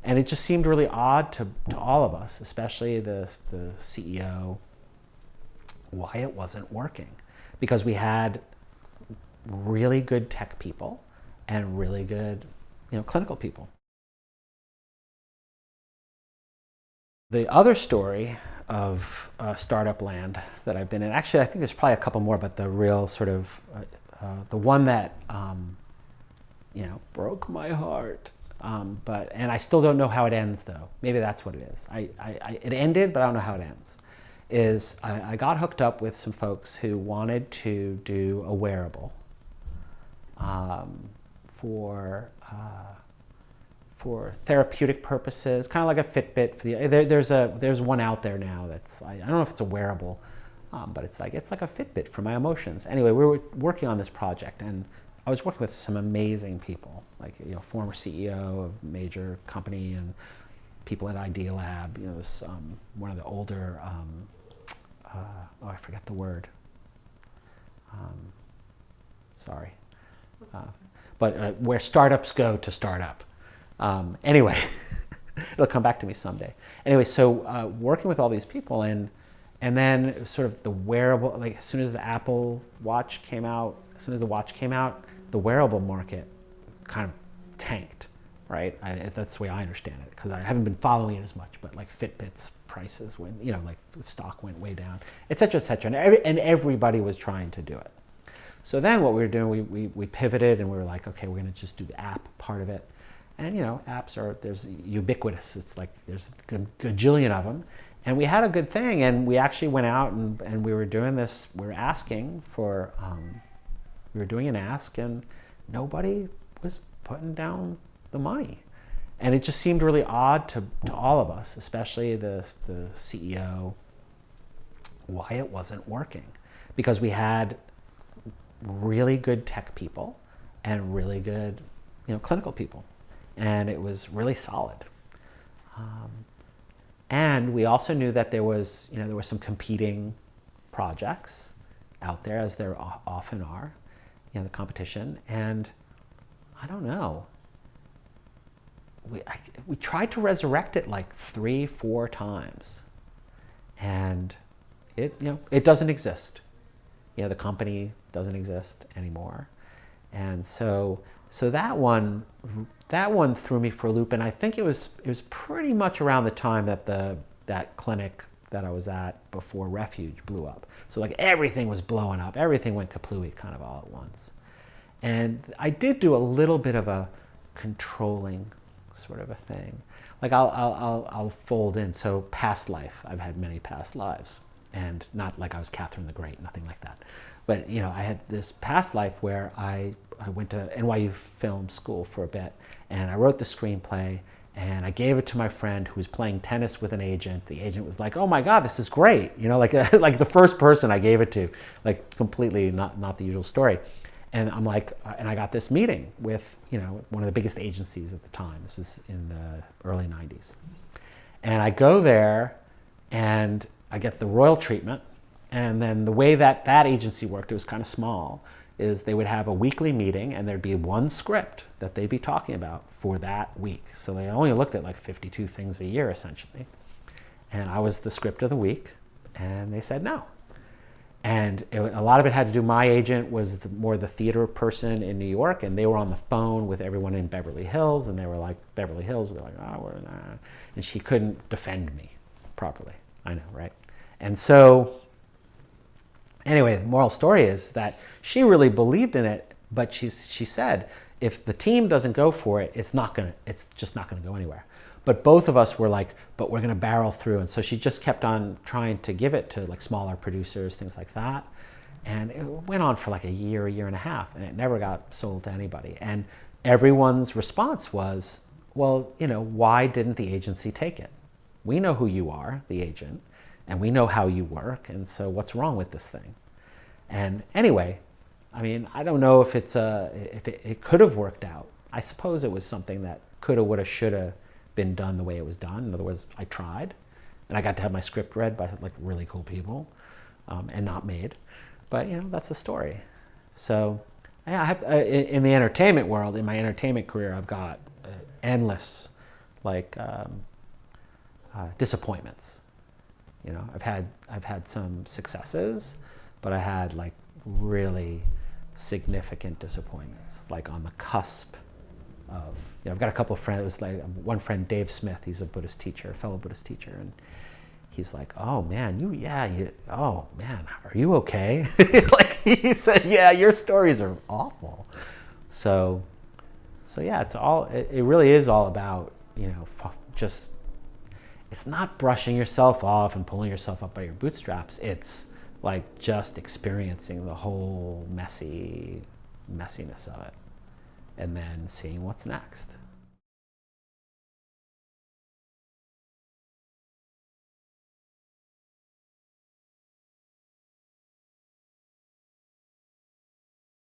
And it just seemed really odd to all of us, especially the CEO, why it wasn't working. Because we had really good tech people and really good, clinical people. The other story of startup land that I've been in, actually I think there's probably a couple more, but the real sort of, the one that, broke my heart, and I still don't know how it ends though. Maybe that's what it is. It ended, but I don't know how it ends. I got hooked up with some folks who wanted to do a wearable for therapeutic purposes, kind of like a Fitbit. There's one out there now that's, I don't know if it's a wearable, but it's like a Fitbit for my emotions. Anyway, we were working on this project, and I was working with some amazing people, like former CEO of a major company and people at Idea Lab. This one of the older, I forget the word. Sorry, but where startups go to start up. Anyway, it'll come back to me someday. Anyway, so working with all these people, and then sort of the wearable, like as soon as the Apple Watch came out, the wearable market kind of tanked, right? That's the way I understand it, because I haven't been following it as much, but like Fitbit's prices went, like the stock went way down, et cetera, and everybody was trying to do it. So then what we were doing, we pivoted, and we were like, okay, we're going to just do the app part of it. And apps there's ubiquitous. It's like there's a gajillion of them. And we had a good thing, and we actually went out and we were doing this, we were asking for, we were doing an ask, and nobody was putting down the money. And it just seemed really odd to all of us, especially the CEO, why it wasn't working. Because we had really good tech people and really good, clinical people. And it was really solid. And we also knew that there was some competing projects out there, as there often are, the competition. And I don't know, we tried to resurrect it like 3-4 times, and it doesn't exist. The company doesn't exist anymore. And so that one threw me for a loop, and I think it was pretty much around the time that that clinic that I was at before Refuge blew up. So like everything was blowing up, everything went kaplooey kind of all at once. And I did do a little bit of a controlling sort of a thing. Like I'll fold in. So past life, I've had many past lives, and not like I was Catherine the Great, nothing like that. But I had this past life where I went to NYU Film School for a bit, and I wrote the screenplay, and I gave it to my friend who was playing tennis with an agent. The agent was like, "Oh my God, this is great!" Like the first person I gave it to, like completely not the usual story. And I'm like, and I got this meeting with one of the biggest agencies at the time. This is in the early '90s, and I go there, and I get the royal treatment. And then the way that agency worked, it was kind of small, is they would have a weekly meeting, and there'd be one script that they'd be talking about for that week. So they only looked at like 52 things a year, essentially. And I was the script of the week, and they said no. And a lot of it had to do, my agent was more the theater person in New York, and they were on the phone with everyone in Beverly Hills, and they were like, Beverly Hills, they're like, oh, we're not. And she couldn't defend me properly. I know, right? And so, anyway, the moral story is that she really believed in it, but she said, if the team doesn't go for it, it's just not gonna go anywhere. But both of us were like, but we're gonna barrel through. And so she just kept on trying to give it to like smaller producers, things like that. And it went on for like a year and a half, and it never got sold to anybody. And everyone's response was, well, why didn't the agency take it? We know who you are, the agent, and we know how you work, and so what's wrong with this thing? And anyway, I mean, I don't know if it could have worked out. I suppose it was something that coulda, woulda, shoulda been done the way it was done. In other words, I tried, and I got to have my script read by like really cool people, and not made. But that's the story. So yeah, I have in the entertainment world, in my entertainment career, I've got endless like disappointments. You know, I've had some successes, but I had like really significant disappointments, like on the cusp of, you know, I've got a couple of friends, like one friend, Dave Smith, he's a Buddhist teacher, a fellow Buddhist teacher, and he's like, oh man, oh man, are you okay? Like he said, yeah, your stories are awful. So yeah, it really is all about, you know, just, it's not brushing yourself off and pulling yourself up by your bootstraps. It's like just experiencing the whole messiness of it, and then seeing what's next.